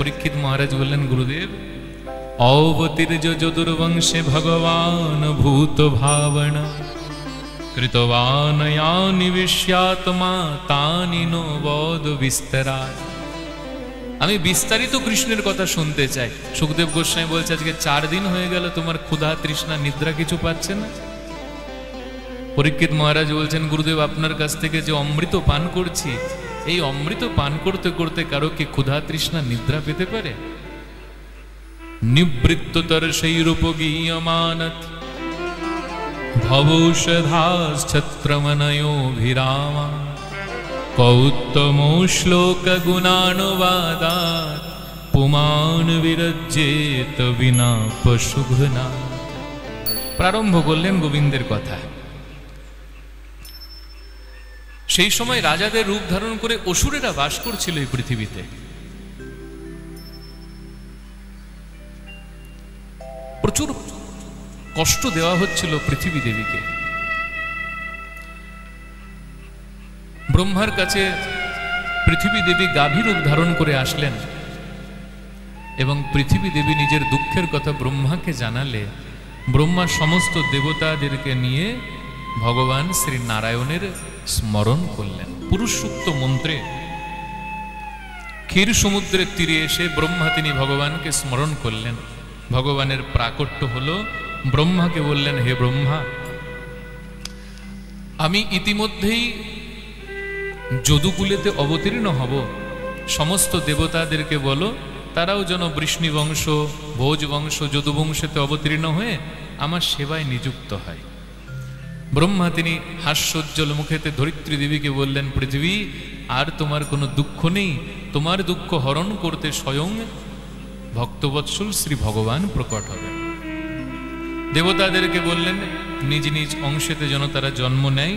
পরীক্ষিত মহারাজ বললেন, গুরুদেব, অবতীর্য যদুর্বংশে ভগবান ভূত ভাবনা কৃতবান ইয়ানি বিস্যাত্মা তানি নো বদ বিস্তারায়। আমি বিস্তারিত কৃষ্ণের কথা শুনতে চাই। সুখদেব গোস্বামী বলছে, আজকে 4 দিন হয়ে গেল, তোমার ক্ষুধা তৃষ্ণা নিদ্রা কিছু পাচ্ছে না। পরীক্ষিত মহারাজ বলছেন, গুরুদেব, আপনার কাছ থেকে যে অমৃত পান করছি, এই অমৃত পান করতে করতে কারো কি ক্ষুধা তৃষ্ণা নিদ্রা পেতে পারে? নিবৃত্ততর শৈরূপগীয়মানত ভবৌষধাস ছত্রমনয়োভিরামা কৌত্তমো শ্লোক গুণানুবাদাৎ পুমান বিরজ্যেত বিনা পশুঘ্না। প্রারম্ভ করলেন গোবিন্দের কথা। সেই সময় রাজাদের রূপ ধারণ করে অসুরেরা বাস করছিল এই পৃথিবীতে। প্রচুর কষ্ট দেওয়া হচ্ছিল পৃথিবী দেবীকে। ব্রহ্মার কাছে পৃথিবী দেবী গাভী রূপ ধারণ করে আসলেন এবং পৃথিবী দেবী নিজের দুঃখের কথা ব্রহ্মাকে জানালে ব্রহ্মা সমস্ত দেবতাদেরকে নিয়ে ভগবান শ্রী নারায়ণের স্মরণ করলেন। পুরুষ সূক্ত মন্ত্রে ক্ষীর সমুদ্রের তীরে এসে ব্রহ্মা তিনি ভগবানকে স্মরণ করলেন। ভগবানের প্রাকট্য হলো, ব্রহ্মাকে বললেন, হে ব্রহ্মা, আমি ইতিমধ্যেই যদুকুলেতে অবতীর্ণ হব, সমস্ত দেবতাদেরকে বলো তারাও যেন বৃষ্ণি বংশ, ভোজ বংশ, যদুবংশেতে অবতীর্ণ হয়ে আমার সেবায় নিযুক্ত হয়। ব্রহ্মা তিনি হাস্যোজ্জ্বল মুখেতে ধরিত্রী দেবীকে বললেন, পৃথিবী, আর তোমার কোনো দুঃখ নেই, তোমার দুঃখ হরণ করতে স্বয়ং ভক্তবৎসল শ্রী ভগবান প্রকট হবেন। দেবতাদেরকে বললেন নিজ নিজ অংশেতে যেন তারা জন্ম নেয়।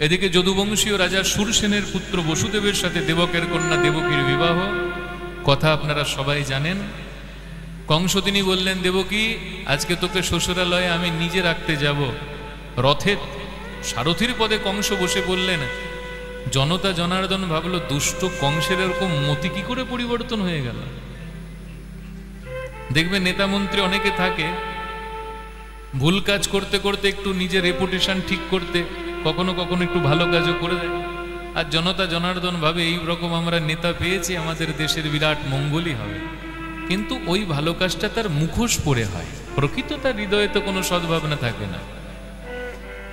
এদিকে যদুবংশীয় রাজা সুরসেনের পুত্র বসুদেবের সাথে দেবকের কন্যা দেবকীর বিবাহ, কথা আপনারা সবাই জানেন। কংস তিনি বললেন, দেবকী, আজকে তোকে শ্বশুরালয়ে আমি নিজে রাখতে যাব। রথের সারথীর পদে কংস বসে বললেন। জনতা জনার্দন ভাবল, দুষ্ট কংসের এরকম মতি কি করে পরিবর্তন হয়ে গেল। দেখবে নেতা মন্ত্রী অনেকে থাকে, ভুল কাজ করতে করতে একটু নিজের রেপুটেশন ঠিক করতে কখনো কখনো একটু ভালো কাজও করে দেয়। আর জনতা জনার্দন ভাবে এই রকম আমরা নেতা পেয়েছি, আমাদের দেশের বিরাট মঙ্গলই হবে। কিন্তু ওই ভালো কাজটা তার মুখোশ পরে হয়, প্রকৃত তার হৃদয়ে তো কোনো সদ্ভাবনা থাকে না।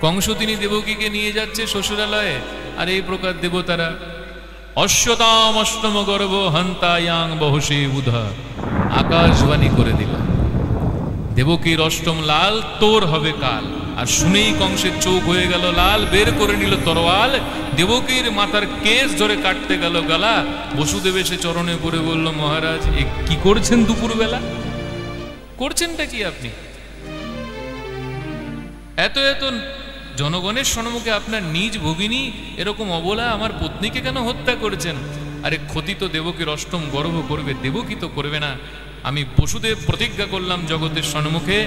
কংস তিনি দেবকীকে নিয়ে যাচ্ছে শ্বশুরালয়ে, আর এই প্রকার দেবতারা অশ্বতাম অষ্টম গর্ভ হন্তায়াং বহসে বুধা আকাশবাণী করে দিল, দেবকীর অষ্টম লাল তোর হবে কাল। আর শুনেই কংসের চোখ হয়ে গেল লাল, বের করে নিল তরোয়াল, দেবকীর মাথার কেশ ধরে কাটতে গেল গলা। বসুদেব এসে চরণে পড়ে বলল, মহারাজ, এ কি করছেন দুপুরবেলা? করছেনটা কি আপনি? এত এত জনগণের সম্মুখে আপনার নিজ ভগিনী এরকম অবলা আমার পত্নীকে কেন হত্যা করেছেন? আরে ক্ষতি তো দেবকীর অষ্টম গর্ভ করবে, দেবকী তো করবে না। আমি বসুদেব প্রতিজ্ঞা করলাম জগতের সম্মুখে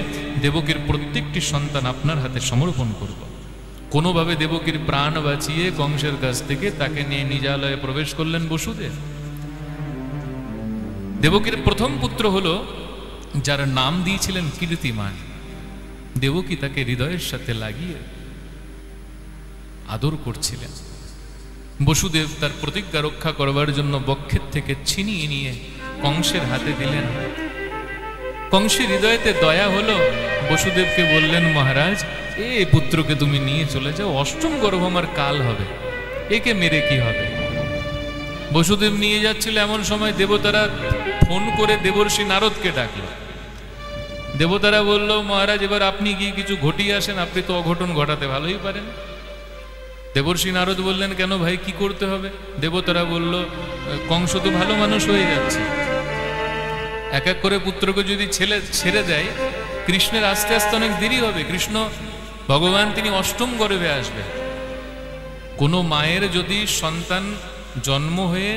দেবকীর প্রত্যেকটি সন্তান আপনার হাতে সমর্পণ করব। কোনোভাবে দেবকীর প্রাণ বাঁচিয়ে কংসের কাছ থেকে তাকে নিয়ে নিজালয়ে প্রবেশ করলেন বসুদেব। দেবকীর প্রথম পুত্র হলো যার নাম দিয়েছিলেন কীর্তিমান। দেবকী তাকে হৃদয়ের সাথে লাগিয়ে আদর করছিলেন। বসুদেব তার প্রতিজ্ঞা রক্ষা করবার জন্য বক্ষের থেকে ছিনিয়ে নিয়ে কংসের হাতে দিলেন। কংসের হৃদয়েতে দয়া হলো, বসুদেবকে বললেন, মহারাজ, এই পুত্রকে তুমি নিয়ে চলে যাও, অষ্টম গর্ভ আমার কাল হবে, একে মেরে কি হবে। বসুদেব নিয়ে যাচ্ছিল, এমন সময় দেবতারা ফোন করে দেবর্ষি নারদকে ডাকলো। দেবতারা বলল, মহারাজ, এবার আপনি গিয়ে কিছু ঘটিয়ে আসেন, আপনি তো অঘটন ঘটাতে ভালোই পারেন। দেবর্ষি নারদ বললেন, কেন ভাই, কি করতে হবে? দেবতারা বলল, কংস তো ভালো মানুষ হয়ে যাচ্ছে, এক এক করে পুত্রকে যদি ছেড়ে দেয়, কৃষ্ণের আস্তে আস্তে অনেক দেরি হবে। কৃষ্ণ ভগবান তিনি অষ্টম গর্ভে আসবে। কোনো মায়ের যদি সন্তান জন্ম হয়ে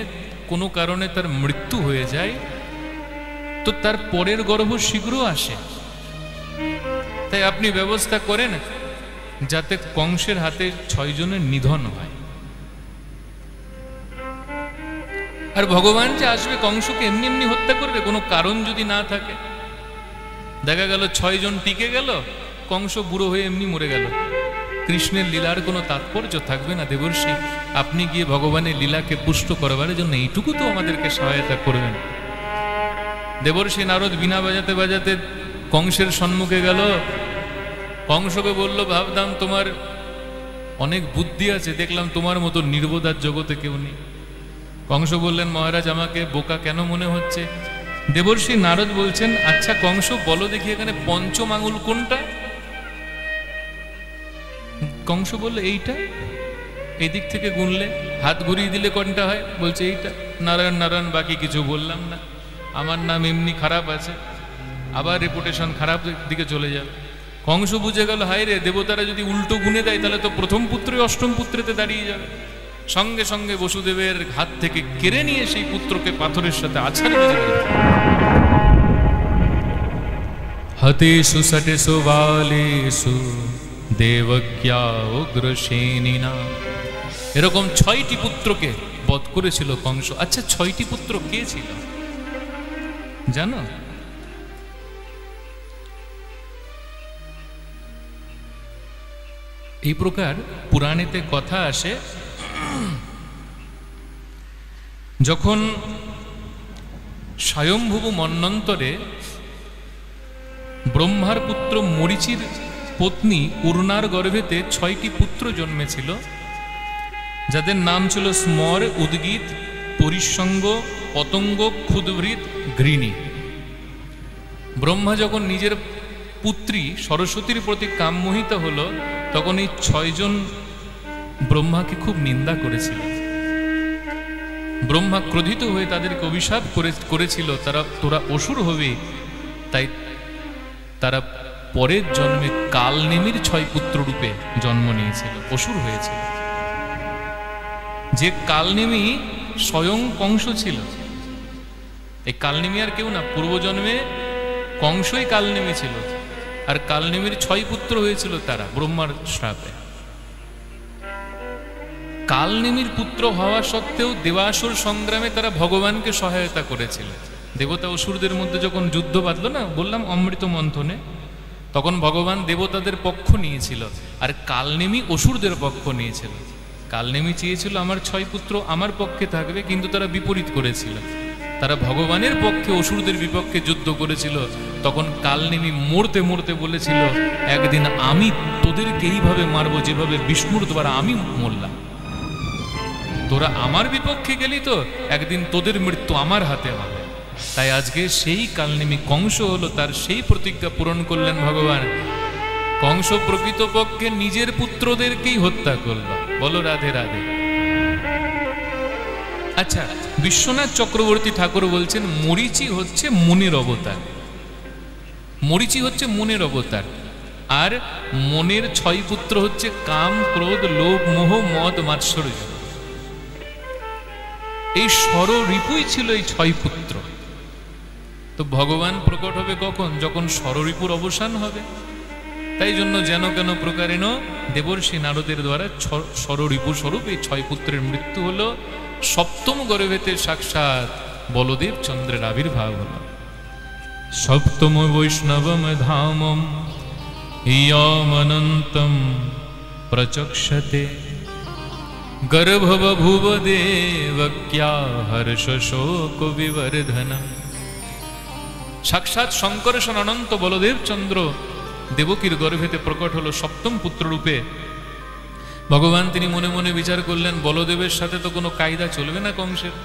কোনো কারণে তার মৃত্যু হয়ে যায়, তো তার পরের গর্ভ শীঘ্র আসে। তাই আপনি ব্যবস্থা করেন যাতে কংসের হাতে 6 জনের নিধন হয়। আর ভগবান যে আসবে কংসকে এমনি এমনি হত্যা করবে কোনো কারণ যদি না থাকে? দেখা গেল 6 জন টিকে গেল, কংস বুড়ো হয়ে এমনি মরে গেল। কৃষ্ণের লীলার কোনো তাৎপর্য থাকবে না দেবর্ষি। আপনি গিয়ে ভগবানের লীলাকে পুষ্ট করবার জন্য এইটুকু তো আমাদেরকে সহায়তা করবেন। দেবর্ষি নারদ বিনা বাজাতে বাজাতে কংসের সম্মুখে গেল। কংসকে বলল, ভাবতাম তোমার অনেক বুদ্ধি আছে, দেখলাম তোমার মতো নির্বোধার জগতে কেউ নেই। কংস বললেন, মহারাজ আমাকে বোকা কেন মনে হচ্ছে? দেবর্ষি নারদ বলছেন, আচ্ছা কংস বলো দেখি এখানে পঞ্চম আঙুল কোনটা? কংস বলল, এইটা। এই দিক থেকে গুনলে, হাত ঘুরিয়ে দিলে কোনটা হয়? বলছে এইটা। নারায়ণ নারায়ণ, বাকি কিছু বললাম না। আমার নাম এমনি খারাপ আছে, আবার রেপুটেশন খারাপ দিকে চলে যাবে। কংস বুঝে গেল, হায় রে, দেবতারা যদি উল্টো গুনে দেয় তাহলে তো প্রথম পুত্রই অষ্টম পুত্রেতে দাঁড়িয়ে যাবে। সঙ্গে সঙ্গে বসুদেবের হাত থেকে কেড়ে নিয়ে সেই পুত্রকে পাথরের সাথে আছাড় মেরে দিল। হতেষু সটেষু বালেষু দেবক্যা উগ্রসেনিনা। এরকম 6টি পুত্রকে বধ করেছিল কংস। আচ্ছা 6টি পুত্র কে ছিল জানো? এই প্রকার পুরাণেতে কথা আসে, যখন স্বয়ম্ভুব মন্বন্তরে ব্রহ্মার পুত্র মরীচির পত্নী উর্নার গর্ভেতে 6টি পুত্র জন্মেছিল, যাদের নাম ছিল স্মর, উদ্গীত, পরিসঙ্গ, পতঙ্গ, ক্ষুদ্ভৃত, ঘৃণী। ব্রহ্মা যখন নিজের পুত্রী সরস্বতীর প্রতি কামমোহিত হলো, তখন এই 6 জন ব্রহ্মাকে খুব নিন্দা করেছিল। ব্রহ্মা ক্রোধিত হয়ে তাদেরকে অভিশাপ করেছিল, তোরা অসুর হবে। তাই তারা পরের জন্মে কালনেমির 6 পুত্র রূপে জন্ম নিয়েছিল, অসুর হয়েছিল। যে কালনেমি স্বয়ং কংস ছিল। এই কালনেমি আর কেউ না, পূর্বজন্মে কংসই কালনেমি ছিল। আর কালনেমির 6 পুত্র হয়েছিল তারা ব্রহ্মার শ্রাপে। কালনেমির পুত্র হওয়া সত্ত্বেও দেবাসুর সংগ্রামে তারা ভগবানকে সহায়তা করেছিল। দেবতা অসুরদের মধ্যে যখন যুদ্ধ বাঁধলো না, বললাম অমৃত মন্থনে, তখন ভগবান দেবতাদের পক্ষ নিয়েছিল, আর কালনেমি অসুরদের পক্ষ নিয়েছিল। কালনেমি চেয়েছিল আমার 6 পুত্র আমার পক্ষে থাকবে, কিন্তু তারা বিপরীত করেছিল। তারা ভগবানের পক্ষে অসুরদের বিপক্ষে যুদ্ধ করেছিল। তখন কালনেমি মরতে মরতে বলেছিল, একদিন আমি তোদেরকে এইভাবে মারবো যেভাবে বিষ্ণুর দ্বারা আমি মরলাম। তোরা আমার বিপক্ষে গেলি তো, একদিন তোদের মৃত্যু আমার হাতে হবে। তাই আজকে সেই কালনেমি কংস হলো, তার সেই প্রতিজ্ঞা পূরণ করলেন ভগবান। কংস প্রকৃতপক্ষে নিজের পুত্রদেরকেই হত্যা করল। বলো রাধে রাধে। আচ্ছা, বিশ্বনাথ চক্রবর্তী ঠাকুর বলছেন, মরীচি হচ্ছে মনের অবতার। মরীচি হচ্ছে মনের অবতার। আর মনের 6 পুত্র হচ্ছে কাম, ক্রোধ, লোভ, মোহ, মদ, মাৎসর্য। এই ষড়রিপুই ছিল এই 6 পুত্র। তো ভগবান প্রকট হবে কখন? যখন ষড়রিপুর অবসান হবে। তাই জন্য যেন কেন প্রকারেণ দেবর্ষি নারদের দ্বারা ষড়রিপু স্বরূপ এই 6 পুত্রের মৃত্যু হলো। 7ম গর্ভেতে সাক্ষাৎ বলদেব চন্দ্রের আবির্ভাব হলো। 7ম বৈষ্ণবম ধামম ইয়মনন্তম প্রচক্ষতে গর্ভবভূব দেবক্যা হর্ষ শোক বিবর্ধনম। সাক্ষাৎ শঙ্করেশন অনন্ত বলদেব চন্দ্র দেবকীর গর্ভেতে প্রকট হলো 7ম পুত্র রূপে। ভগবান তিনি মনে মনে বিচার করলেন, বলদেবের সাথে তো কোনো কায়দা চলবে না কংসের।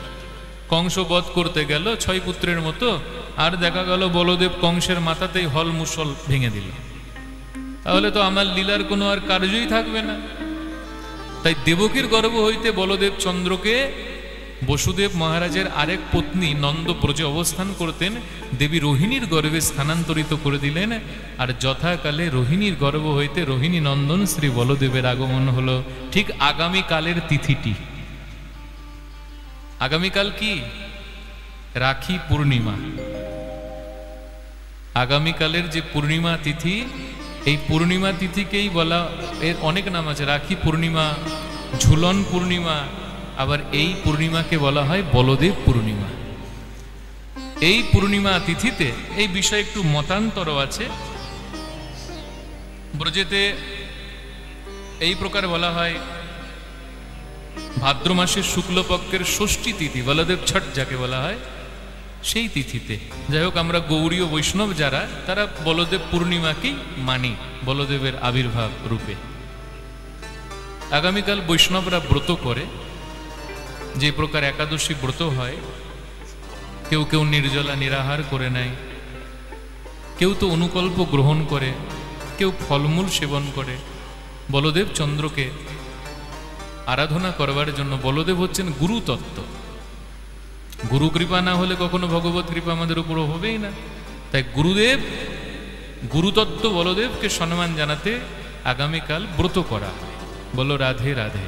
কংস বধ করতে গেল 6 পুত্রের মতো, আর দেখা গেল বলদেব কংসের মাথাতেই হল মুসল ভেঙে দিল। তাহলে তো আমার লীলার কোনো আর কার্যই থাকবে না। তাই দেবকীর গর্ভ হইতে বলদেব চন্দ্রকে বসুদেব মহারাজের আরেক পত্নী নন্দ ব্রজে অবস্থান করতেন, দেবী রোহিণীর গর্ভে স্থানান্তরিত করে দিলেন। আর যথাকালে রোহিণীর গর্ভ হইতে রোহিণী নন্দন শ্রী বলদেবের আগমন হলো। ঠিক আগামীকালের তিথিটি, আগামীকাল কি? রাখি পূর্ণিমা। আগামীকালের যে পূর্ণিমা তিথি, এই পূর্ণিমা তিথিকেই বলা, এর অনেক নাম আছে। রাখি পূর্ণিমা, ঝুলন পূর্ণিমা, আবার এই পূর্ণিমাকে বলা হয় বলদেব পূর্ণিমা। এই পূর্ণিমা তিথিতে এই বিষয়ে একটু মতান্তর আছে। ব্রজেতে এই প্রকার বলা হয়, ভাদ্র মাসের শুক্লপক্ষের ষষ্ঠী তিথি বলদেব ছট যাকে বলা হয়, সেই তিথিতে। যাই হোক, আমরা গৌড়ীয় বৈষ্ণব যারা, তারা বলদেব পূর্ণিমাকেই মানি বলদেবের আবির্ভাব রূপে। আগামীকাল বৈষ্ণবরা ব্রত করে, যে প্রকার একাদশী ব্রত হয়, কেউ কেউ নির্জলা নিরাহার করে নেয়, কেউ তো অনুকল্প গ্রহণ করে, কেউ ফলমূল সেবন করে। বলদেব চন্দ্রকে আরাধনা করবার জন্য, বলদেব হচ্ছেন গুরু তত্ত্ব। গুরু কৃপা না হলে কখনো ভগবত কৃপা আমাদের উপর হবেই না। তাই গুরুদেব, গুরুতত্ত্ব বলদেবকে সম্মান জানাতে আগামীকাল ব্রত করা হয়। বলো রাধে রাধে।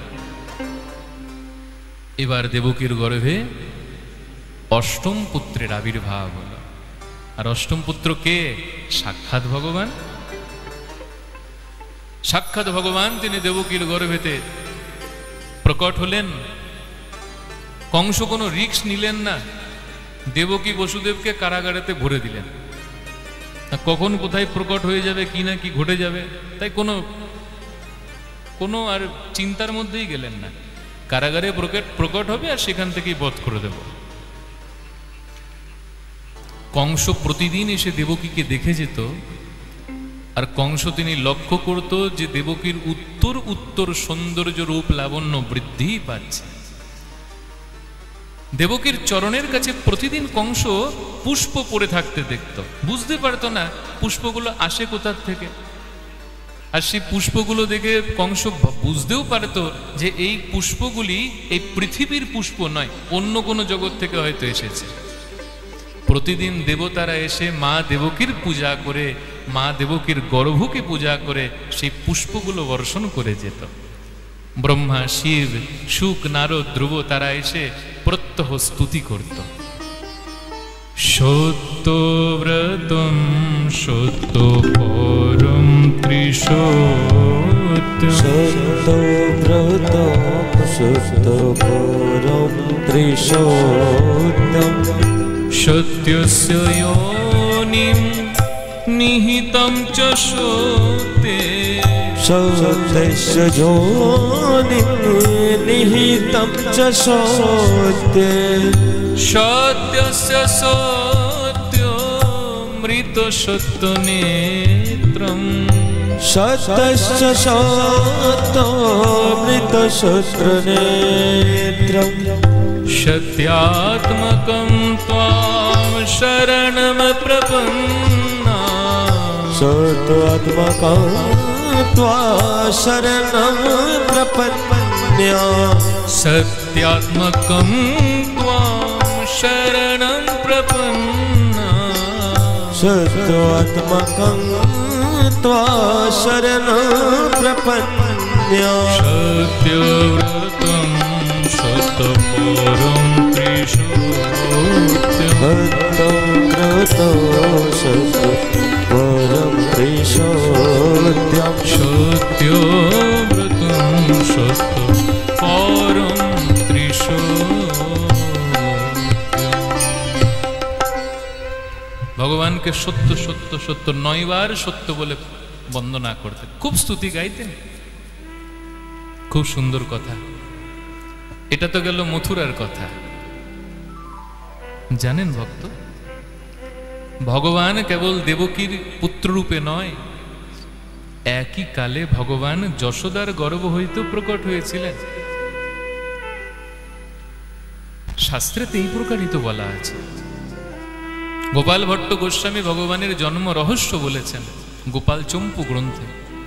এবার দেবকীর গর্ভে অষ্টম পুত্রের আবির্ভাব হল। আর অষ্টম পুত্র কে? সাক্ষাৎ ভগবান। সাক্ষাৎ ভগবান তিনি দেবকীর গর্ভেতে প্রকট হলেন। কংস কোনো রিস্ক নিলেন না, দেবকী বসুদেবকে কারাগারেতে ভরে দিলেন। কখন কোথায় প্রকট হয়ে যাবে, কি না কি ঘটে যাবে, তাই কোনো আর চিন্তার মধ্যেই গেলেন না। কারাগারে প্রকট হবে আর সেখান থেকেই বধ করে দেব। কংস প্রতিদিন এসে দেবকীকে দেখে যেত, আর কংস তিনি লক্ষ্য করত যে দেবকীর উত্তর উত্তর সৌন্দর্য রূপ লাবণ্য বৃদ্ধি পাচ্ছে। দেবকীর চরণের কাছে প্রতিদিন কংস পুষ্প পড়ে থাকতে দেখত। বুঝতে পারতো না পুষ্পগুলো আসে কোথার থেকে। আর সেই পুষ্পগুলো দেখে কংস বুঝতেও পারত যে এই পুষ্পগুলি এই পৃথিবীর পুষ্প নয়, অন্য কোনো জগৎ থেকে হয়তো এসেছে। প্রতিদিন দেবতারা এসে মা দেবকীর পূজা করে, মা দেবকীর গর্ভকে পূজা করে সেই পুষ্পগুলো বর্ষণ করে যেত। ব্রহ্মা, শিব, শুক, নারদ, ধ্রুব তারা এসে প্রত্যহ স্তুতি করত। সত্যব্রতম সত্য পরম ত্রিসত্যম, সত্যব্রতম সত্য পরম ত্রিসত্যম, সত্যস্য যোনিম নিহিতম চ সত্যে, সত্যস্য যোনিম নিহিতম চ সত্যে, সত্যস্য সত্যমৃত সত্যনেত্রম, সত্যস্য সত্যমৃত সত্যনেত্রম, সত্যাত্মকম ত্বাম শরণম প্রপন্না, সত্যাত্মকম ত্বাম শরণম প্রপন্না, সত্যাত্মকম ত্বাম শরণম প্রপন্না, সত্যাত্মকম ত্বাম শরণম প্রপন্না, সত্যব্রতম সত্যপরম ত্রিসত্যম, সত্যব্রতম ত্রিসত্যম, সত্যব্রতম সত্যপরম ত্রিসত্যম। ভগবানকে সত্য সত্য সত্য 9 বার সত্য বলে বন্দনা করতেন, খুব স্তুতি গাইতেন। খুব সুন্দর কথা। এটা তো গেল মথুরার কথা। জানেন ভক্ত, ভগবান কেবল দেবকীর পুত্ররূপে নয়, একই কালে ভগবান যশোদার গর্ভ হইতেও প্রকট হয়েছিলেন। শাস্ত্রেতে এই প্রকারই তো বলা আছে। গোপাল ভট্ট গোস্বামী ভগবানের জন্ম রহস্য বলেছেন গোপাল চম্পু গ্রন্থে,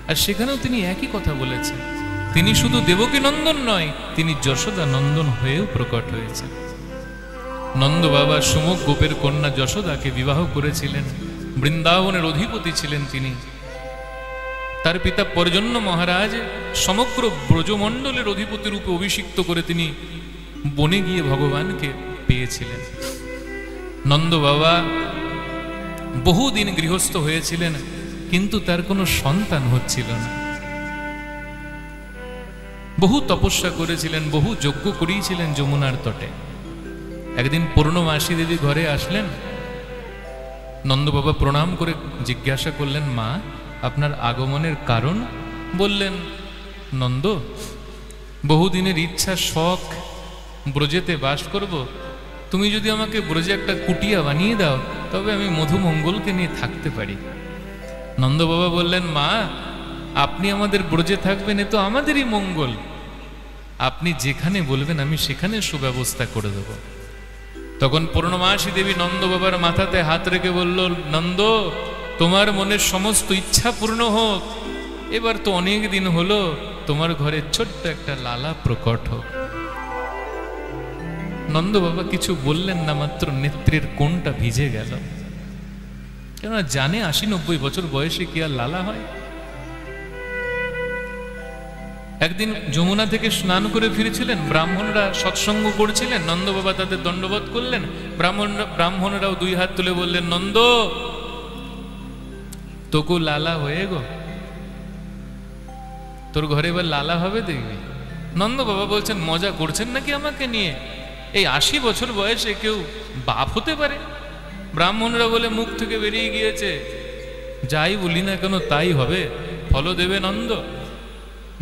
আর সেখানেও তিনি একই কথা বলেছেন। তিনি শুধু দেবকী নন্দন নয়, তিনি যশোদা নন্দন হয়েও প্রকট হয়েছেন। নন্দ বাবা সুমুখ গোপের কন্যা যশোদাকে বিবাহ করেছিলেন। বৃন্দাবনের অধিপতি ছিলেন তিনি। তার পিতা পর্জন্য মহারাজ সমগ্র ব্রজমণ্ডলের অধিপতি রূপে অভিষিক্ত করে তিনি বনে গিয়ে ভগবানকে পেয়েছিলেন। নন্দ বাবা বহুদিন গৃহস্থ হয়েছিলেন, কিন্তু তার কোনো সন্তান হচ্ছিল না। বহু তপস্যা করেছিলেন, বহু যজ্ঞ করিয়েছিলেন যমুনার তটে। একদিন পূর্ণমাসী দেবী ঘরে আসলেন। নন্দ বাবা প্রণাম করে জিজ্ঞাসা করলেন, মা আপনার আগমনের কারণ? বললেন, নন্দ, বহুদিনের ইচ্ছা শখ, ব্রজেতে বাস করব। তুমি যদি আমাকে ব্রজে একটা কুটিয়া বানিয়ে দাও তবে আমি মধুমঙ্গলকে নিয়ে থাকতে পারি। নন্দ বাবা বললেন, মা আপনি আমাদের ব্রজে থাকবেন এ তো আমাদেরই মঙ্গল। আপনি যেখানে বলবেন আমি সেখানে সুব্যবস্থা করে দেব। তখন পূর্ণমাসী দেবী নন্দ বাবার মাথাতে হাত রেখে বলল, নন্দ তোমার মনের সমস্ত ইচ্ছা পূর্ণ হোক। এবার তো অনেক দিন হলো, তোমার ঘরে ছোট্ট একটা লালা প্রকট হোক। নন্দ বাবা কিছু বললেন না, মাত্র নেত্রের কোণটা ভিজে গেল। কেননা জানে 80-90 বছর বয়সে কি আর লালা হয়। একদিন যমুনা থেকে স্নান করে ফিরেছিলেন, ব্রাহ্মণরা সৎসঙ্গ করছিলেন, নন্দ বাবা তাদের দণ্ডবোধ করলেন। ব্রাহ্মণরাও 2 হাত তুলে বললেন, নন্দ তোকু লালা হয়ে গো, তোর ঘরে এবার লালা হবে দেখবি। নন্দ বাবা বলছেন, মজা করছেন নাকি আমাকে নিয়ে? এই 80 বছর বয়সে কেউ বাপ হতে পারে? ব্রাহ্মণরা বলে, মুখ থেকে বেরিয়ে গিয়েছে, যাই বলি না কেন তাই হবে, ফল দেবে নন্দ।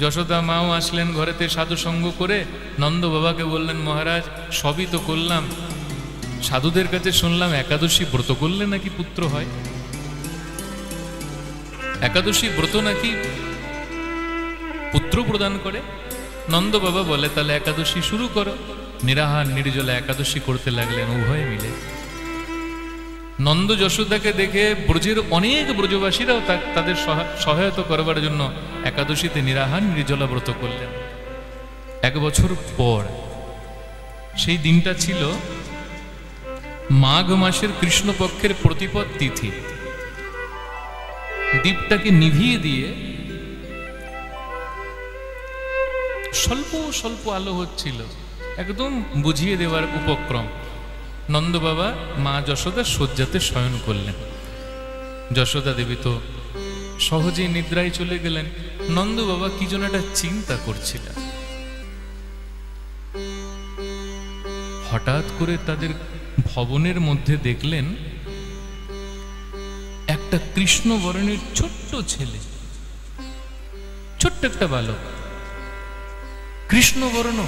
যশোদা মাও আসলেন ঘরেতে সাধু সঙ্গ করে। নন্দ বাবাকে বললেন, মহারাজ সবই তো করলাম, সাধুদের কাছে শুনলাম একাদশী ব্রত করলে নাকি পুত্র হয়, একাদশী ব্রত নাকি পুত্র প্রদান করে। নন্দ বাবা বলে, তাহলে একাদশী শুরু করো। নিরাহার নির্জলা একাদশী করতে লাগলেন উভয়ে মিলে। নন্দ যশোদাকে দেখে ব্রজের অনেক ব্রজবাসীরাও তাদের সহায়তা করবার জন্য একাদশীতে নিরাহার নির্জলা ব্রত করলেন। 1 বছর পর সেই দিনটা ছিল মাঘ মাসের কৃষ্ণপক্ষের প্রতিপদ তিথি। দীপটাকে নিভিয়ে দিয়ে স্বল্প স্বল্প আলো হচ্ছিল, একদম বুঝিয়ে দেওয়ার উপক্রম। নন্দ বাবা মা যশোদা শয্যাতে শয়ন করলেন। যশোদা দেবী তো সহজেই নিদ্রায় চলে গেলেন। নন্দ বাবা কি যেন একটা চিন্তা করছিলেন। হঠাৎ করে তাদের ভবনের মধ্যে দেখলেন একটা কৃষ্ণ বরণের ছোট্ট ছেলে, ছোট্ট একটা বালক, কৃষ্ণ বর্ণ,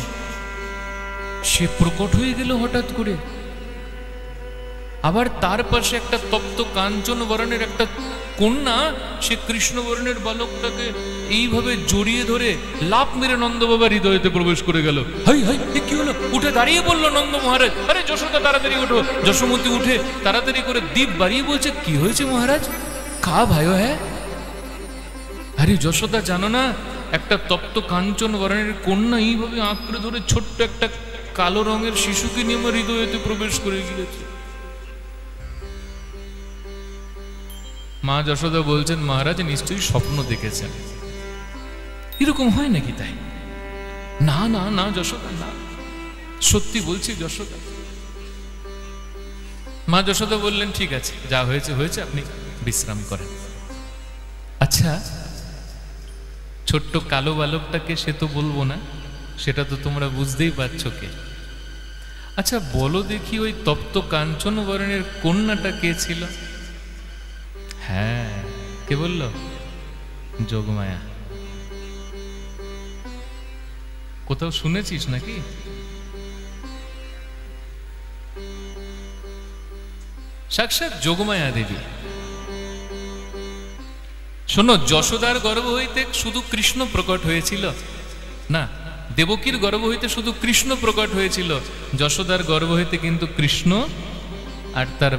সে প্রকট হয়ে গেল হঠাৎ করে। আবার তার পাশে একটা তপ্ত কাঞ্চন বর্ণের একটা কন্যা, সে কৃষ্ণ বর্ণের বালকটাকে এইভাবে জড়িয়ে ধরে লাফ মেরে নন্দ বাবার হৃদয়তে প্রবেশ করে গেল। হাই হাই, কি হলো? উঠে দাঁড়িয়ে বলল নন্দ মহারাজ, আরে যশোদা তাড়াতাড়ি ওঠো। যশোমতী উঠে তাড়াতাড়ি করে দীপ বাড়িয়ে বলছে, কি হয়েছে মহারাজ? কা ভাইও হ্যাঁ? আরে যশোদা জানো না, একটা তপ্ত কাঞ্চন বর্ণের কন্যা এইভাবে আঁকড়ে ধরে ছোট্ট একটা কালো রঙের শিশুকে নিয়ে আমার হৃদয়তে প্রবেশ করে গিয়েছে। মা যশোদা বলছেন, মহারাজ নিশ্চয়ই স্বপ্ন দেখেছেন। এরকম হয় নাকি? তাই না না না যশোদা, না, সত্যি বলছি যশোদা। মা যশোদা বললেন, ঠিক আছে, যা হয়েছে হয়েছে, আপনি বিশ্রাম করেন। আচ্ছা, ছোট্ট কালো বালকটাকে সে তো বলবো না, সেটা তো তোমরা বুঝতেই পারছো কে। আচ্ছা বলো দেখি, ওই তপ্ত কাঞ্চন বরণের কন্যাটা কে ছিল? হ্যাঁ, কে বলল? যোগমায়া। কোথাও শুনেছিস নাকি? সাক্ষাৎ যোগমায়া দেবী। শোনো, যশোদার গর্ভ হইতে শুধু কৃষ্ণ প্রকট হয়েছিল না, দেবকীর গর্ভ হইতে শুধু কৃষ্ণ প্রকট হয়েছিল, যশোদার গর্ভ হইতে কিন্তু কৃষ্ণ আর তার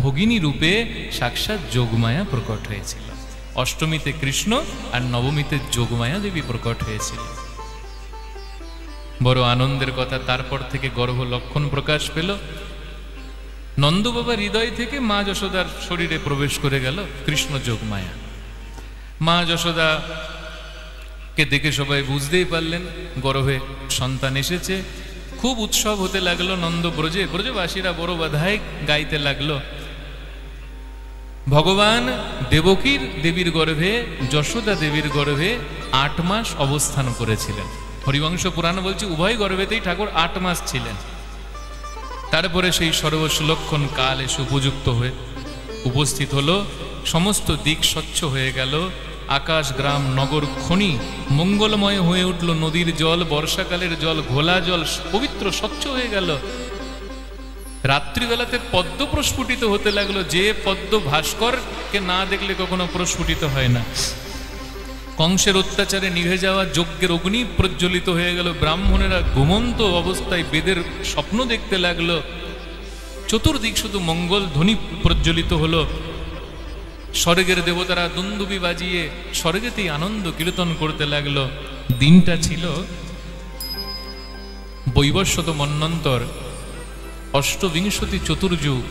ভগিনী রূপে সাক্ষাৎ যোগমায়া প্রকট হয়েছিল। অষ্টমীতে কৃষ্ণ আর নবমীতে যোগমায়া দেবী প্রকট হয়েছিল। বড় আনন্দের কথা, তারপর থেকে গর্ভ লক্ষণ প্রকাশ পেল। নন্দ বাবার হৃদয় থেকে মা যশোদার শরীরে প্রবেশ করে গেল কৃষ্ণ যোগমায়া। মা যশোদা কে দেখে সবাই বুঝতেই পারলেন গর্ভে সন্তান এসেছে। খুব উৎসব হতে লাগলো নন্দ ব্রজে। ব্রজবাসীরা বড় বাধাই গাইতে লাগলো। ভগবান দেবকীর দেবীর গর্ভে, যশোদা দেবীর গর্ভে 8 মাস অবস্থান করেছিলেন। হরিবংশ পুরাণ বলছে উভয় গর্ভেতেই ঠাকুর 8 মাস ছিলেন। তারপরে সেই সর্বসুলক্ষণ কাল এসে উপযুক্ত হয়ে উপস্থিত হলো, সমস্ত দিক স্বচ্ছ হয়ে গেল, আকাশ গ্রাম নগর খনি মঙ্গলময় হয়ে উঠল, নদীর জল বর্ষাকালের জল ঘোলা জল পবিত্র স্বচ্ছ হয়ে গেল। রাত্রিবেলাতে পদ্ম প্রস্ফুটিত হতে লাগলো, যে পদ্ম ভাস্করকে না দেখলে কখনো প্রস্ফুটিত হয় না। কংসের অত্যাচারে নিভে যাওয়া যজ্ঞের অগ্নি প্রজ্বলিত হয়ে গেল, ব্রাহ্মণেরা ঘুমন্ত অবস্থায় বেদের স্বপ্ন দেখতে লাগলো, চতুর্দিক শুধু মঙ্গল ধ্বনি প্রজ্বলিত হলো। স্বর্গের দেবতারা দুন্দুবি বাজিয়ে স্বর্গেতেই আনন্দ কীর্তন করতে লাগলো। দিনটা ছিল বৈবস্বত মন্বন্তর, অষ্টবিংশতি চতুর্যুগ,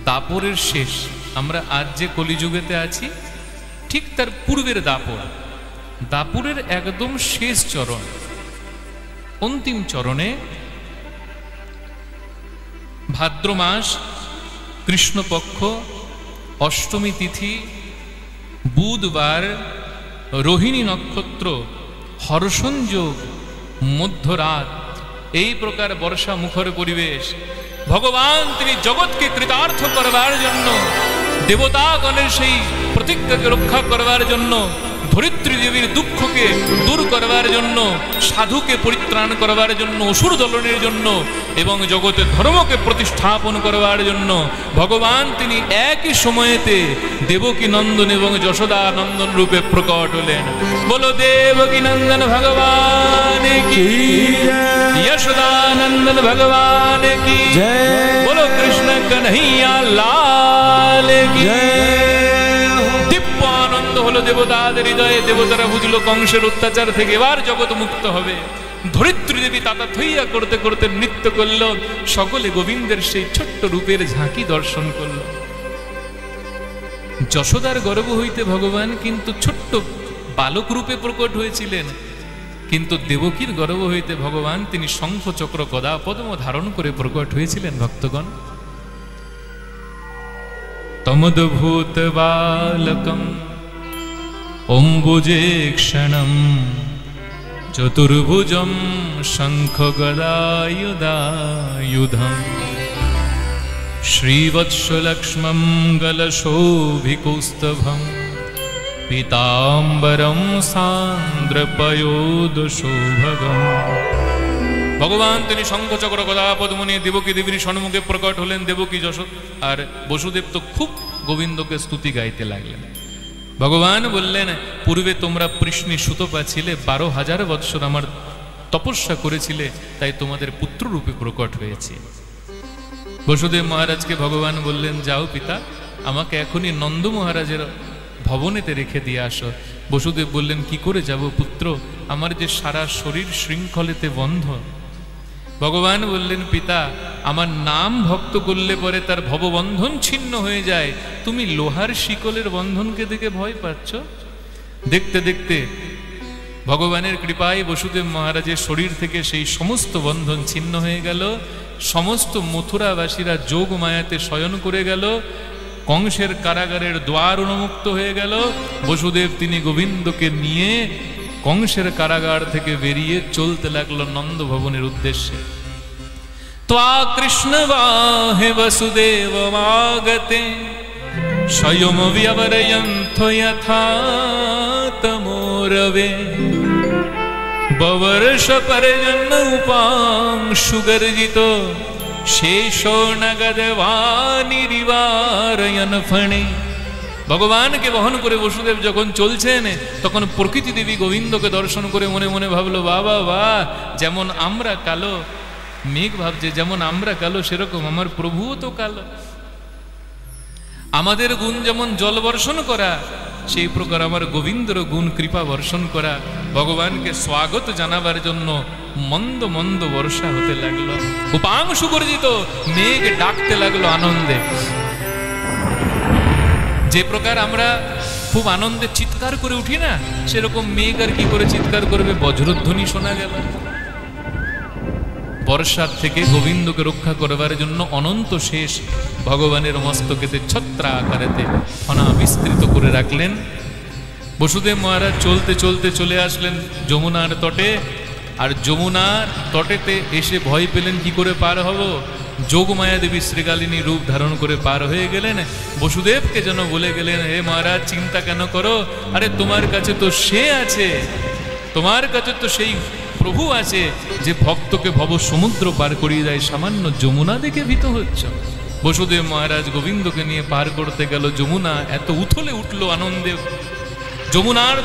দাপরের শেষ। আমরা আজ যে কলিযুগেতে আছি ঠিক তার পূর্বের দাপর, দাপুরের একদম শেষ চরণ, অন্তিম চরণে ভাদ্র মাস কৃষ্ণপক্ষ অষ্টমী তিথি বুধবার, রোহিণী নক্ষত্র, হর্ষণযোগ, মধ্যরাত, এই প্রকার বর্ষা মুখর পরিবেশ। ভগবান তিনি জগৎকে কৃতার্থ করবার জন্য, দেবতাগণের সেই প্রতিজ্ঞাকে রক্ষা করবার জন্য, ধরিত্রী দেবীর দুঃখকে দূর করবার জন্য, সাধুকে পরিত্রাণ করবার জন্য, অসুর দলনের জন্য এবং জগতের ধর্মকে প্রতিষ্ঠাপন করবার জন্য ভগবান তিনি একই সময়েতে দেবকী নন্দন এবং যশোদা নন্দন রূপে প্রকট হলেন। বলো দেবকী নন্দন ভগবান কি, যশোদা নন্দন ভগবান কি, বলো কৃষ্ণ কন্হैया লাল কি। হলো দেবতাদের হৃদয়ে, দেবতারা বুঝলো কংসের অত্যাচার থেকে এবার জগৎ মুক্ত হবে। ধরিত্রী দেবী তাতা থইয়া করতে করতে নৃত্য করল, সকলে গোবিন্দের সেই ছোট্ট রূপের ঝাঁকি দর্শন করল। যশোদার গর্ভ হইতে ভগবান কিন্তু ছোট্ট বালক রূপে প্রকট হয়েছিলেন, কিন্তু দেবকীর গর্ভ হইতে ভগবান তিনি শঙ্খ চক্র গদা পদ্ম ধারণ করে প্রকট হয়েছিলেন। ভক্তগণ, তমদ্ভূত বালকম অম্বুজে ক্ষণম চতুর্ভুজম শঙ্খ গদায়ুধায়ুধম শ্রীবৎসলক্ষ্মম গলশোভিকৌস্তভম পীতাম্বরম সান্দ্রপয়োদশোভগম। ভগবান তিনি শঙ্খচক্র গদা পদ্ম নিয়ে দেবকী দেবীর সম্মুখে প্রকট হলেন। দেবকী যশোদ আর বসুদেব তো খুব গোবিন্দকে স্তুতি গাইতে লাগলেন। ভগবান বললেন, পূর্বে তোমরা পৃষ্ণি সুতপা ছিলে, 12,000 বৎসর আমার তপস্যা করেছিলে, তাই তোমাদের পুত্র রূপে প্রকট হয়েছে। বসুদেব মহারাজকে ভগবান বললেন, যাও পিতা, আমাকে এখনই নন্দ মহারাজের ভবনেতে রেখে দিয়ে আসো। বসুদেব বললেন, কি করে যাব পুত্র, আমার যে সারা শরীর শৃঙ্খলেতে বন্ধ। ভগবান বললেন, পিতা, আমার নাম ভক্ত করলে পরে তার ভববন্ধন ছিন্ন হয়ে যায়, তুমি লোহার শিকলের বন্ধনকে দেখে ভয় পাচ্ছ। দেখতে দেখতে ভগবানের কৃপায় বসুদেব মহারাজের শরীর থেকে সেই সমস্ত বন্ধন ছিন্ন হয়ে গেল। সমস্ত মথুরাবাসীরা যোগ মায়াতে শয়ন করে গেল, কংসের কারাগারের দ্বার উন্মুক্ত হয়ে গেল। বসুদেব তিনি গোবিন্দকে নিয়ে কংসের কারাগার থেকে বেরিয়ে চলতে লাগলো নন্দ ভবনের উদ্দেশ্যে। ত্বা কৃষ্ণ বাহে বসুদেব মাগতে স্বয়ং ব্যবরয়ন্থ যথা তমোরবে ববর্ষ পর্যন্ত উপাংশুগর্জিত শেষ নগদবানিরিবারয়ন ফণে। ভগবানকে বহন করে বসুদেব যখন চলছেন, তখন প্রকৃতি দেবী গোবিন্দকে দর্শন করে মনে মনে ভাবলো, বাবা বাহ, যেমন আমরা কালো, মেঘ ভাবছে যেমন আমরা কালো, সেরকম আমার প্রভুও তো কালো। আমাদের গুণ যেমন জল বর্ষণ করা, সেই প্রকার আমার গোবিন্দর গুণ কৃপা বর্ষণ করা। ভগবানকে স্বাগত জানাবার জন্য মন্দ মন্দ বর্ষা হতে লাগলো, উপাংশু গর্জিত মেঘ ডাকতে লাগলো আনন্দে। যে প্রকার আমরা খুব আনন্দে চিৎকার করে উঠি না, সেরকম মেঘ আর কি করে চিৎকার করবে, বজ্রধ্বনি শোনা গেল। বর্ষার থেকে গোবিন্দকে রক্ষা করবার জন্য অনন্ত শেষ ভগবানের মস্তকেতে ছত্রা আকারেতে ফনা বিস্তৃত করে রাখলেন। বসুদেব মহারাজ চলতে চলতে চলে আসলেন যমুনার তটে। আর যমুনার তটেতে এসে ভয় পেলেন কি করে পার হব। যোগমায়া দেবী শ্রীকালিনী রূপ ধারণ করে পার হয়ে গেলেন। বসুদেবকে যেন বলে গেলেন, হে মহারাজ চিন্তা কেন করো, আরে তোমার কাছে তো সে আছে, তোমার কাছে তো সেই প্রভু আছে যে ভক্তকে ভব সমুদ্র পার করিয়ে দেয়, সামান্য যমুনা দেখে ভীত হচ্ছ। বসুদেব মহারাজ গোবিন্দকে নিয়ে পার করতে গেল। যমুনা এত উথলে উঠলো আনন্দে, যমুনার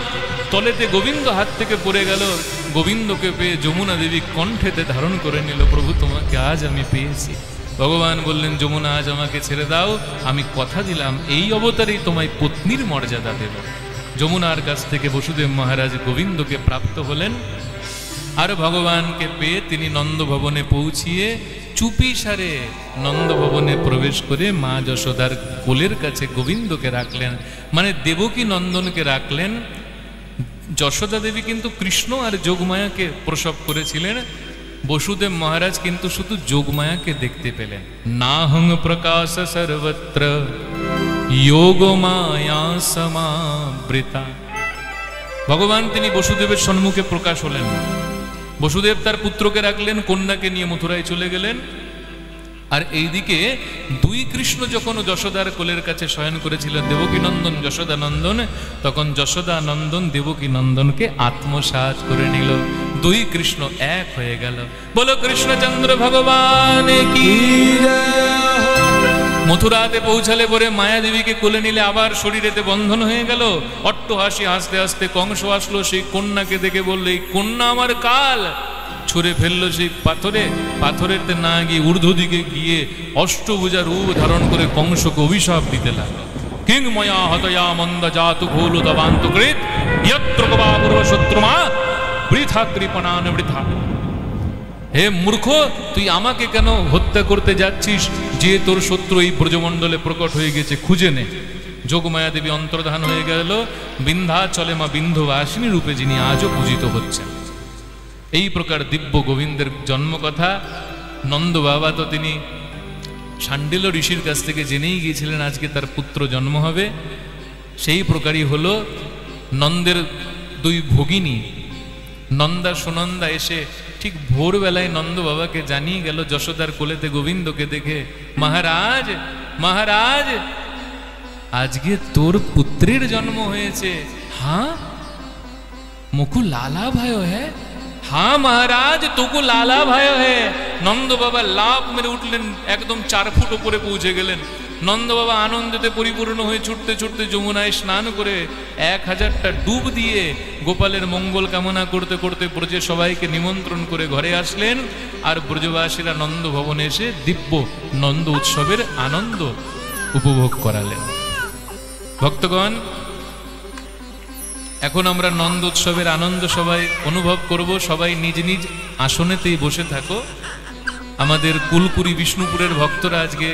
তলেতে গোবিন্দ হাত থেকে পড়ে গেল। গোবিন্দকে পেয়ে যমুনা দেবী কণ্ঠেতে ধারণ করে নিল, প্রভু তোমাকে আজ আমি পেয়েছি। ভগবান বললেন, যমুনা আজ আমাকে ছেড়ে দাও, আমি কথা দিলাম এই অবতারেই তোমায় পত্নীর মর্যাদা দেব। যমুনার কাছ থেকে বসুদেব মহারাজ গোবিন্দকে প্রাপ্ত হলেন। আর ভগবানকে পেয়ে তিনি নন্দভবনে পৌঁছিয়ে চুপি সারে নন্দভবনে প্রবেশ করে মা যশোদার কোলের কাছে গোবিন্দকে রাখলেন, মানে দেবকী নন্দনকে রাখলেন। যশোদা দেবী কিন্তু কৃষ্ণ আর যোগমায়াকে প্রসব করেছিলেন, বসুদেব মহারাজ কিন্তু শুধু যোগমায়াকে দেখতে পেলেন। নাহং প্রকাশ সর্বত্র যোগমায়া সমাবৃতা। ভগবান তিনি বসুদেবের সম্মুখে প্রকাশ হলেন। বসুদেব তার পুত্রকে রাখলেন, কন্যাকে নিয়ে মথুরায় চলে গেলেন। আর এইদিকে দুই কৃষ্ণ যখন যশোদার কোলের কাছে শয়ন করেছিলেন, দেবকী নন্দন যশোদা নন্দন, তখন যশোদা নন্দন দেবকী নন্দনকে আত্মসাৎ করে নিল। দুই কৃষ্ণ এক হয়ে গেল। বলো কৃষ্ণচন্দ্র ভগবান কি। মথুরাতে পৌঁছালে পরে মায়া দেবীকে কোলে নিলে আবার শরীরেতে বন্ধন হয়ে গেল। অট্টহাসি হাসতে হাসতে কংস আসলো, সেই কন্যাকে দেখে বললে, এই কন্যা আমার কাল। ছুঁড়ে ফেললো সেই পাথরে, পাথরেতে না গিয়ে ঊর্ধ্ব দিকে গিয়ে অষ্টভুজা রূপ ধারণ করে কংসকে অভিশাপ দিতে লাগলো। কিং ময়া হতয়া মন্দ জাতু ভূল দবান্ত কৃত ইয়ত্র কবা পূর্ব শত্রুমা বৃথা কৃপণান বৃথা। হে মূর্খ, তুই আমাকে কেন হত্যা করতে যাচ্ছিস, যে তোর শত্রু এই ব্রজমণ্ডলে প্রকট হয়ে গেছে, খুঁজে নে। যোগমায়া দেবী অন্তর্ধান হয়ে গেল বিন্ধ্যাচলে মা বিন্ধবাসিনী রূপে, যিনি আজও পূজিত হচ্ছেন। এই প্রকার দিব্য গোবিন্দের জন্মকথা নন্দ বাবা তো তিনি শাণ্ডিল্য ঋষির কাছ থেকে জেনেই গিয়েছিলেন আজকে তার পুত্র জন্ম হবে। সেই প্রকারই হলো নন্দের দুই ভগিনী নন্দা সুনন্দা এসে ঠিক ভোরবেলায় নন্দ বাবাকে জানিয়ে গেল যশোদার কোলেতে গোবিন্দকে দেখে, মহারাজ মহারাজ আজকে তোর পুত্রের জন্ম হয়েছে। হ্যাঁ মুকু লালা ভাইও হ্যাঁ, हाँ महाराज तुको लाला भाई है। नंद बाबा लाभ मेरे उठलें एकदम 4 फुट ऊपरे पहुंचे गेलेन। नंद बाबा आनंदते परिपूर्ण हुए छुटते छुटते যমুনায় स्नान करे 1000টা डूब दिए गोपालेर मंगल कामना करते करते ब्रजे सबाइके निमंत्रण करे घरे आसलेन। और ब्रजबासीरा नंद भवने एसे दिव्य नंद उत्सवेर आनंद उपभोग करालेन। भक्तगण এখন আমরা নন্দ উৎসবের আনন্দ সবাই অনুভব করব। সবাই নিজ নিজ আসনেতেই বসে থাকো। আমাদের কুলপুরি বিষ্ণুপুরের ভক্তরা আজকে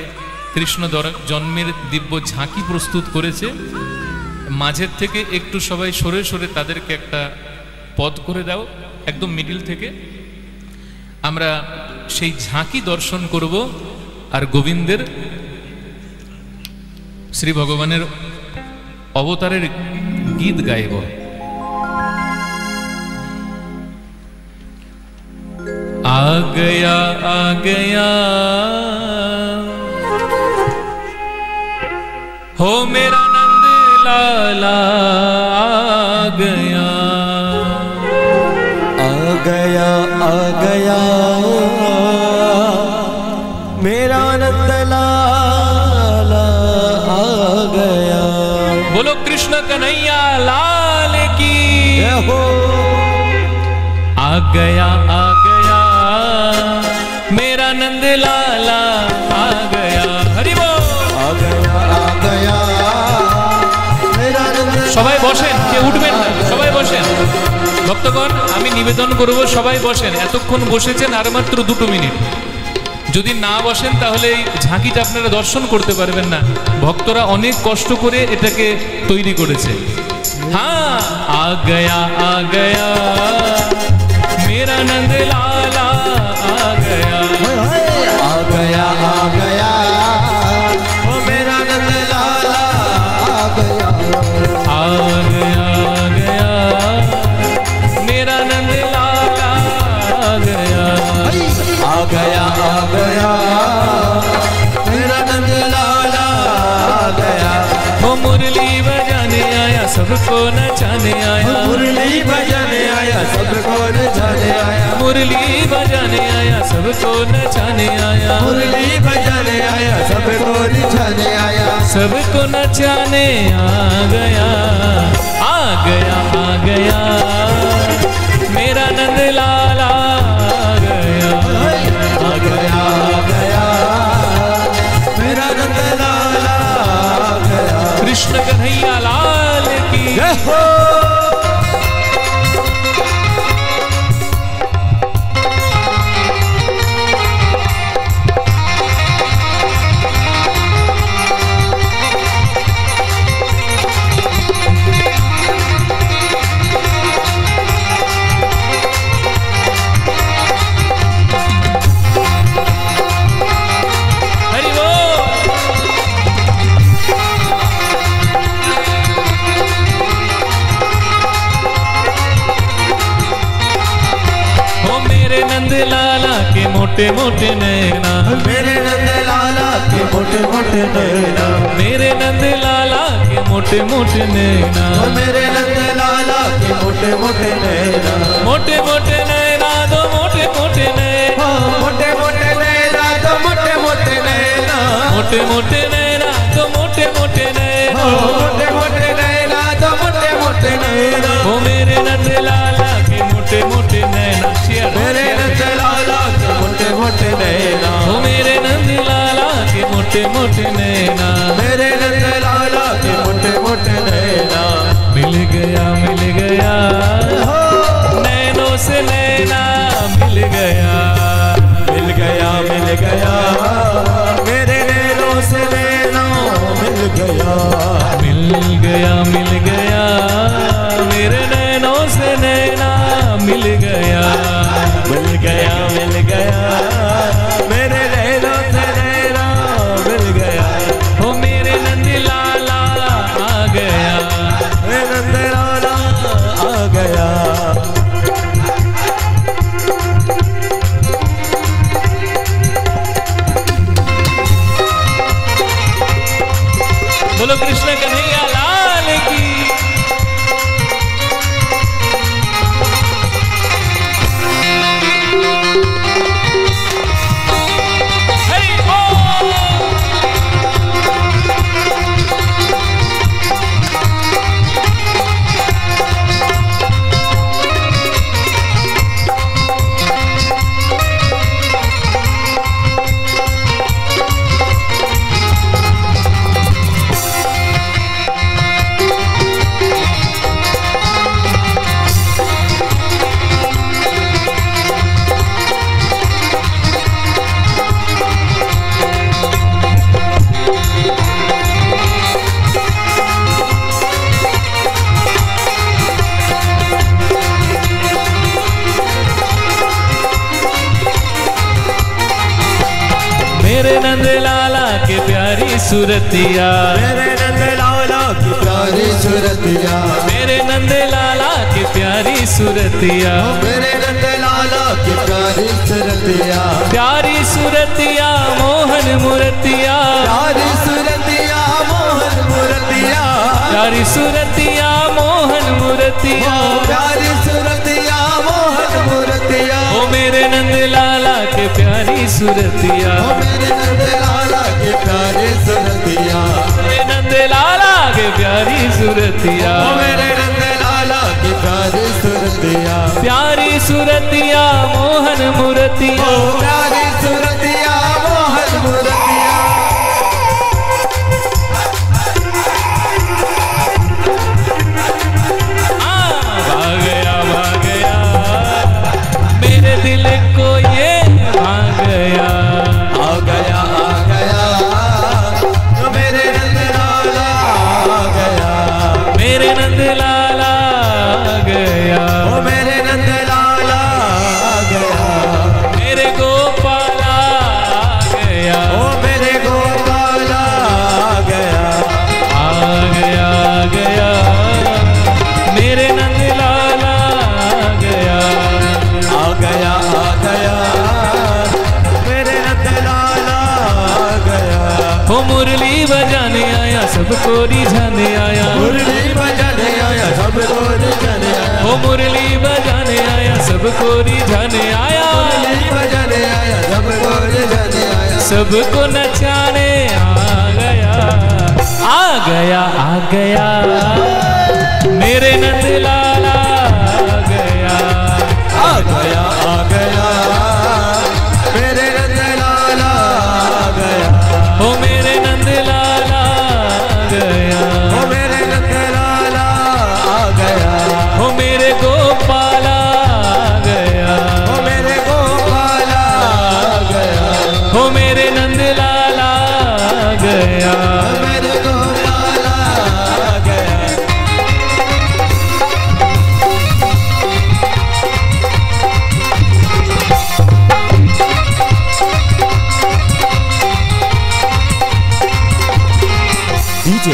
কৃষ্ণ জন্মের দিব্য ঝাঁকি প্রস্তুত করেছে। মাঝের থেকে একটু সবাই সরে সরে তাদেরকে একটা পদ করে দাও, একদম মিডিল থেকে আমরা সেই ঝাঁকি দর্শন করব আর গোবিন্দের শ্রী ভগবানের অবতারের गीत गाएब। आ गया हो मेरा नंद लाला, आ गया आ गया आ गया मेरा नंद लाला आ गया। बोलो कृष्ण कन्हैया लाल की। आ गया मेरा नंद लाला आ गया। हरि बोल। आ गया मेरा नंद। সবাই বসেন, কেউ উঠবেন না, সবাই বসেন। ভক্তগণ আমি নিবেদন করব সবাই বসেন। এতক্ষণ বসেছেন আর মাত্র 2 মিনিট। যদি না বসেন তাহলে এই ঝাঁকিটা আপনারা দর্শন করতে পারবেন না। ভক্তরা অনেক কষ্ট করে এটাকে তৈরি করেছে। হ্যাঁ आ गया मेरा नंद लाला आ गया। आ गया ओ मेरा नंद लाला आ गया। आ गया मेरा नंद लाला सबको नचाने आया, मुरली बजाने आया सबको नचाने आया, मुरली बजाने आया सबको नचाने आया, मुरली बजाने आया सबको नचाने आया, सबको नचाने आ गया, आ गया, आ गया मेरा नंद लाला आ गया, आ गया, आ गया मेरा नंद लाला आ गया। कृष्ण कन्हैया लाल की जय हो। लाला के मोटे मोटे नैना, मेरे नंद लाला के मोटे मोटे नैना, मेरे नंद लाला के मोटे मोटे नैना, मेरे नंद लाला के मोटे मोटे नैना, मोटे मोटे नैना दो मोटे मोटे नैना, मोटे मोटे नैना तो मोटे मोटे नैना, मोटे मोटे नैना तो मोटे मोटे नैना, मोटे मोटे नैना तो मोटे मोटे नैना, वो मेरे नंद लाला के मोटे मोटे नैना, मेरे नंद लाला के मोटे मोटे नैना, वो मेरे नंद लाला के मोटे मोटे नैना, मेरे नंद लाला के मोटे मोटे नैना, मिल गया नैनों से नैना मिल गया, मिल गया, मिल गया मेरे नैनों से नैना मिल गया, मिल गया, मिल गया मेरे नैनों से नैना मिल गया, मिल गया, मिल गया मेरे नैनों से नैना मिल गया, वो मेरे नंद लाला आ गया, मेरे नंद लाला आ गया। बोलो कृष्ण कन्हैया लाल की। मेरे नंद लाला के प्यारी सूरतिया, मेरे नंद लाला की प्यारी सूरतिया, मेरे नंद लाला की प्यारी सूरतिया, मेरे नंद लाला की प्यारी सूरतिया, प्यारी सूरतिया मोहन मूर्तिया, प्यारी सूरतिया मोहन मूर्तिया, प्यारी सूरतिया मोहन मूर्तिया, प्यारी सूरतिया मोहन मूर्तिया, ओ मेरे नंद लाला के प्यारी सूरतिया, मेरे नंद लाला की प्यारी सूरतिया, मेरे नंद लाला के प्यारी सूरतिया, मेरे नंद लाला की प्यारी सूरतिया, प्यारी सूरतिया मोहन मूर्तिया, प्यारी सूरतिया मोहन मूर्तिया। भाग गया मेरे दिल को ये भाग गया, आ गया, आ गया तो मेरे नंद लाला आ गया, मेरे नंद लाला आ गया, ओ मेरे नंद लाला आ गया, मेरे गोपाला आ गया, ओ मेरे गोपाला आ गया, आ गया, आ गया मेरे नंद लाला आ गया, आ गया, आ गया मेरे नंद लाला आ गया, वो मुरली बजाने आया सबको रिझाने आया, मुरली बजाने आया सबको रिझाने आया, वो मुरली बजाने आया सबको रिझाने आया, मुरली बजाने आया सबको रिझाने आया, सबको नचाने आ गया, आ गया, आ गया मेरे नंदलाल आ गया, आ गया, आ गया मेरे नंदलाल आ गया, ओ मेरे नंदलाल आ गया, ओ मेरे नंदलाल आ गया, ओ मेरे गोपाल आ गया, ओ मेरे गोपाल आ गया, ओ मेरे नंदलाल आ गया, मेरे गोपाल आ गया। DJ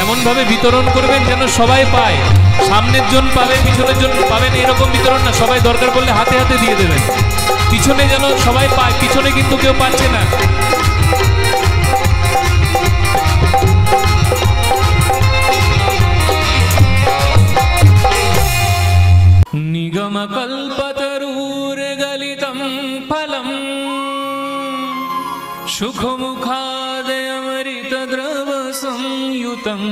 এমন ভাবে বিতরণ করবেন যেন সবাই পায়, সামনের জন পাবে পিছনের জন পাবেন এরকম বিতরণ না, সবাই দরকার পড়লে হাতে হাতে দিয়ে দেবেন, পিছনে যেন সবাই পায়, পিছনে কিন্তু কেউ পাচ্ছে না। নিগম কল্পতরুর্গলিতম ফলম সুখমুখাদয় অমৃত দ্রব সংযুতম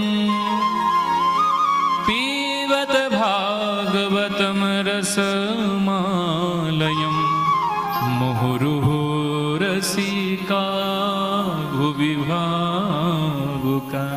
পিবত ভাগবতম রসমালয়ম মুহুর্মুহু রসিকা ভুবি ভাবুকা।